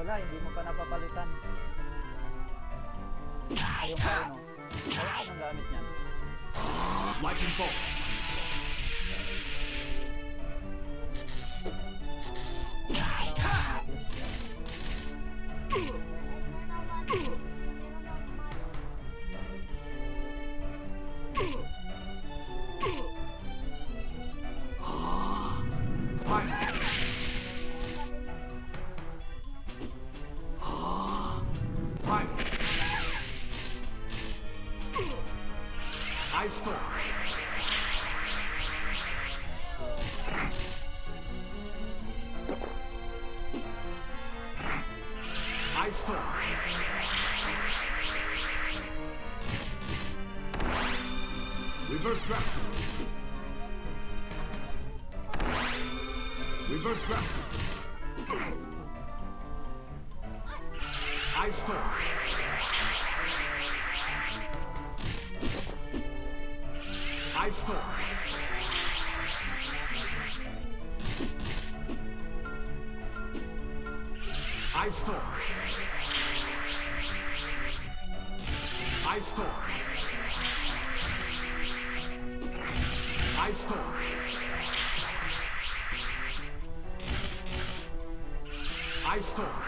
Wala, hindi mo pa napapalitan. Ayun pa rin, oh. Wala ka ng gamit niyan. Lightning bolt. Ice storm. Ice storm. Reverse draft. Reverse draft. Ice storm. Ice storm. Ice storm. Ice storm. Ice storm. Ice storm. Ice storm.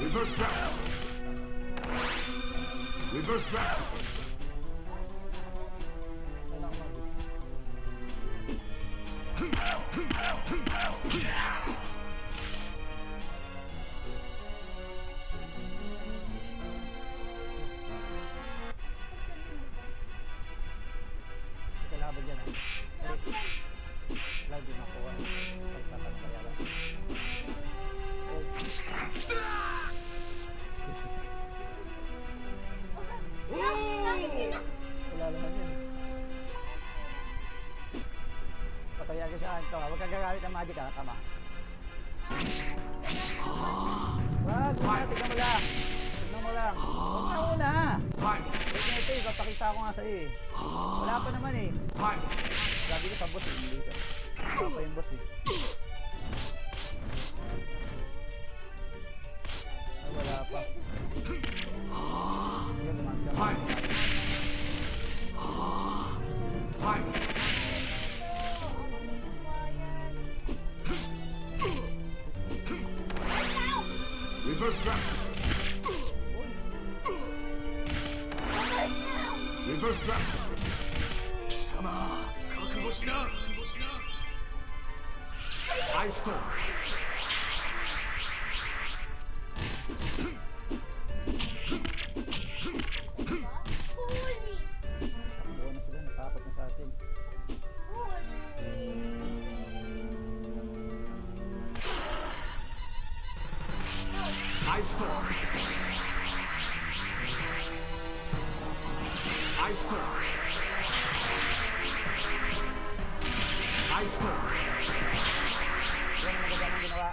Reverse draft. Reverse draft. Kalaban dyan, ah. Wala, di makuha. Pagtatang kaya lang. Wala naman yun. Pataya ka saan to. Huwag kang gagamit ng magic, ha? Tama. Wag, tignan mo lang. Tignan mo lang. Huwag na una. Ito, ipapakita ko nga sa'yo eh. Wala pa naman eh. Sabi ko sa boss eh, hindi ka. Wala pa yung boss eh. Ay, wala pa. Sige, tumangka. Reverse draft. Reverse draft. Ice storm. Takbo na sila, natakot na sa atin. Ice storm. Ice storm. Ice storm. Yan ang magandang ginawa.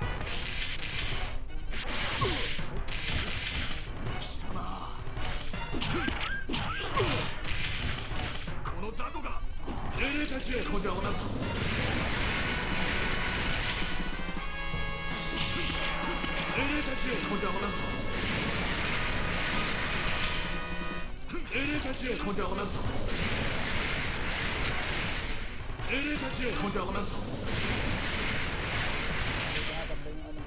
Tinatabla yung ano.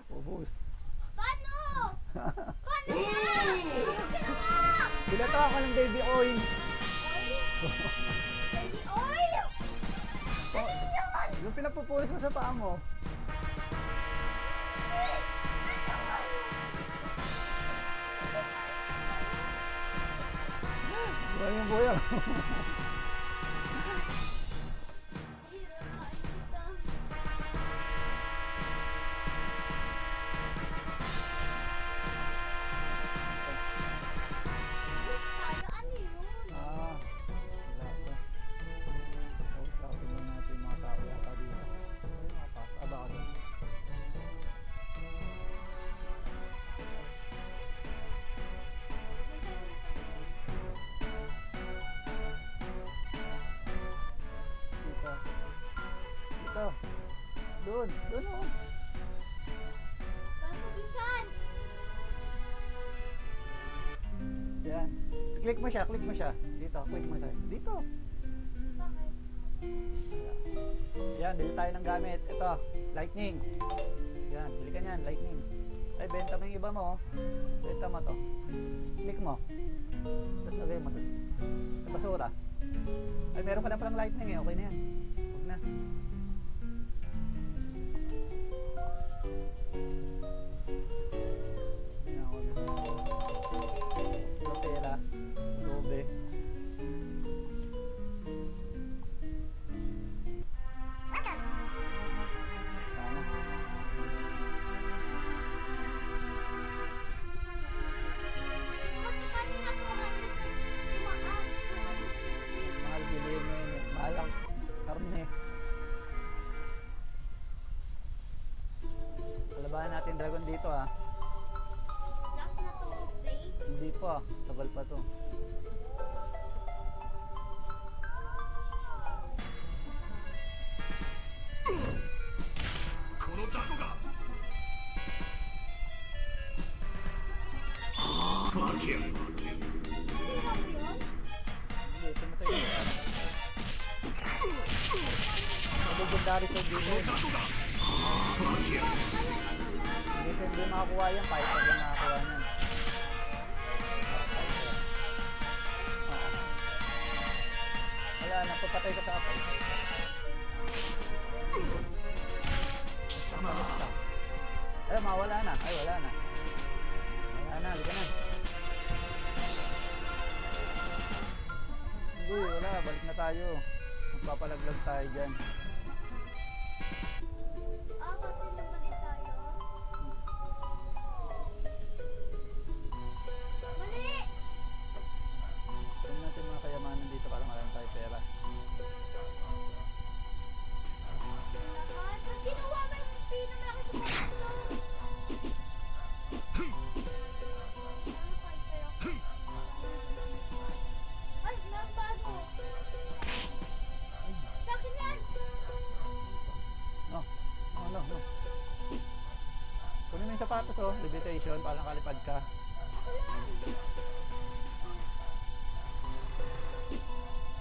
Ubus. Paano? Paano yan? Tulog ka na nga! Bilata ako ng baby oil. Baby oil! Oh, yung pinapupulis mo sa paa mo. Buhay yung buhay. Ano yun? Ah, wala ko. Tapos ako tingnan natin yung mga tao yata dito. Ano yung mga tao? Ah, baka doon. Dito. Dito. Doon. Doon oh. Paano pinsan? Yan. Click mo siya, click mo siya. Dito, click mo siya. Dito. Bakit? Yan, bili tayo ng gamit. Ito, lightning. Yan, bili ka niyan, lightning. Ay, benta mo yung iba mo. Oh. Benta mo to. Click mo. Tapos lagay mo doon. Sa basura. Ay, meron ka na palang lightning eh. Okay na yan. Huwag na. Yan ako na. Pera. Lobe. Sana. Buti kanina 200 tumaas. Mahal bilhin mo yun eh. Mahal ang karne. Palabahan natin dragon dito ah. Last na to day. Hindi pa. Tagal pa to. Again. Sino yun? Hindi, tumatay na yan. Legendary sa game. Hindi makakuha yan. Fighter lang nakakuha yan. Wala na, papatay ka sa kapay. Ay, mawala na. Ay, wala na. Wala na, halika na. Hindi, wala. Balik na tayo. Magpapalaglag tayo dyan. Kasi nabalik tayo. Mali! Tingnan natin mga kayamanan dito para marami tayo pera. Lahat. Ba't ginawa mo yung pinamaki sa pangatlo? Ay, nabago. Sa akin yan. No, no, no, no. Kunin mo yung sapatos oh, levitation, para nakalipad ka.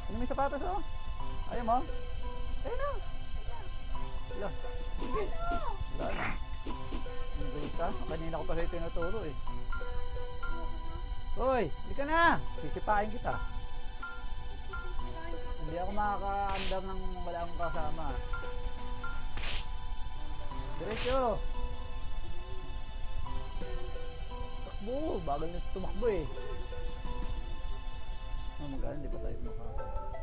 Kunin mo yung sapatos oh. Ayaw mo? Ayaw na. Wala. Sige. Ano? Wala na. Nagbilig ka? Kanina ko pa sa'yo tinuturo eh. Hoy, hindi ka na. Sisipain kita. Hindi ako makakaandam ng wala akong kasama. Diretso. Takbo. Bagal na tumakbo eh. Oh, maganda, hindi pa tayo kumakain.